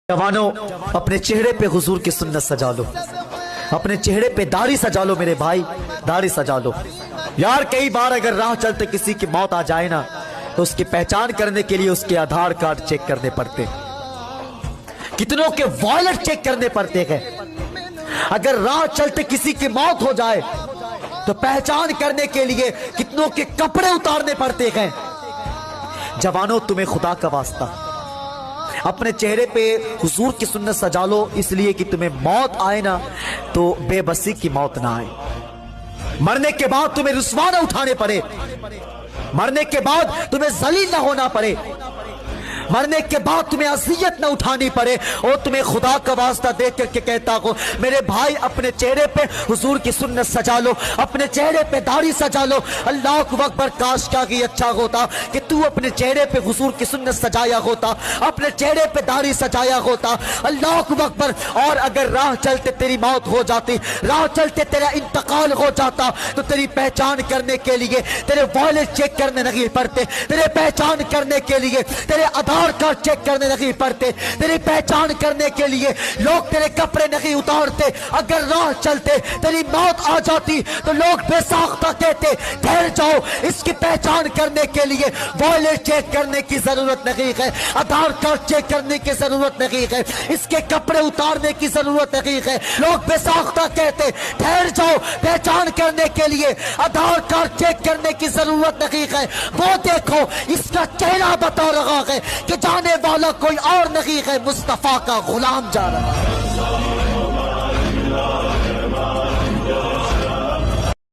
जवानों, अपने चेहरे पे हुजूर की सुन्नत सजा लो, अपने चेहरे पे दाढ़ी सजा लो मेरे भाई, दाढ़ी सजा लो। यार कई बार अगर राह चलते किसी की मौत आ जाए ना, तो उसकी पहचान करने के लिए उसके आधार कार्ड चेक करने पड़ते, कितनों के वॉलेट चेक करने पड़ते हैं। अगर राह चलते किसी की मौत हो जाए तो पहचान करने के लिए कितनों के कपड़े उतारने पड़ते हैं। जवानों, तुम्हें खुदा का वास्ता अपने चेहरे पे हुजूर की सुन्नत सजा लो, इसलिए कि तुम्हें मौत आए ना तो बेबसी की मौत ना आए, मरने के बाद तुम्हें रुसवा ना उठाने पड़े, मरने के बाद तुम्हें जलील ना होना पड़े, मरने के बाद तुम्हें अज़ियत न उठानी पड़े। और तुम्हें खुदा का वास्ता देख करके कहता हूं मेरे भाई, अपने चेहरे पे हुजूर की सुन्नत सजा लो, अपने चेहरे पे दाढ़ी सजा लो। अल्लाह अकबर, काश क्या कि अच्छा होता कि तू अपने चेहरे पे हुजूर की सुन्नत सजाया होता, अपने चेहरे पे दाढ़ी सजाया होता। अल्लाह अकबर। और अगर राह चलते तेरी मौत हो जाती, राह चलते तेरा इंतकाल हो जाता, तो तेरी पहचान करने के लिए तेरे वॉलेट चेक करने नहीं पड़ते, तेरे पहचान करने के लिए तेरे आधार कार्ड चेक करने नहीं पड़ते, तेरी पहचान करने के लिए लोग तेरे कपड़े नहीं उतारते। अगर राह चलते तेरी मौत आ जाती तो लोग बेसाख्ता कहते ठहर जाओ, इसकी पहचान करने के लिए वॉलेट चेक करने की जरूरत नहीं है, आधार कार्ड चेक करने की जरूरत नहीं है, इसके कपड़े उतारने की जरूरत नहीं है। लोग बेसाख्ता कहते ठहर जाओ, पहचान करने के लिए आधार कार्ड चेक करने की जरूरत नहीं है। वो देखो, इसका चेहरा बता रहा है कि जाने वाला कोई और नहीं है, मुस्तफा का गुलाम जा रहा है।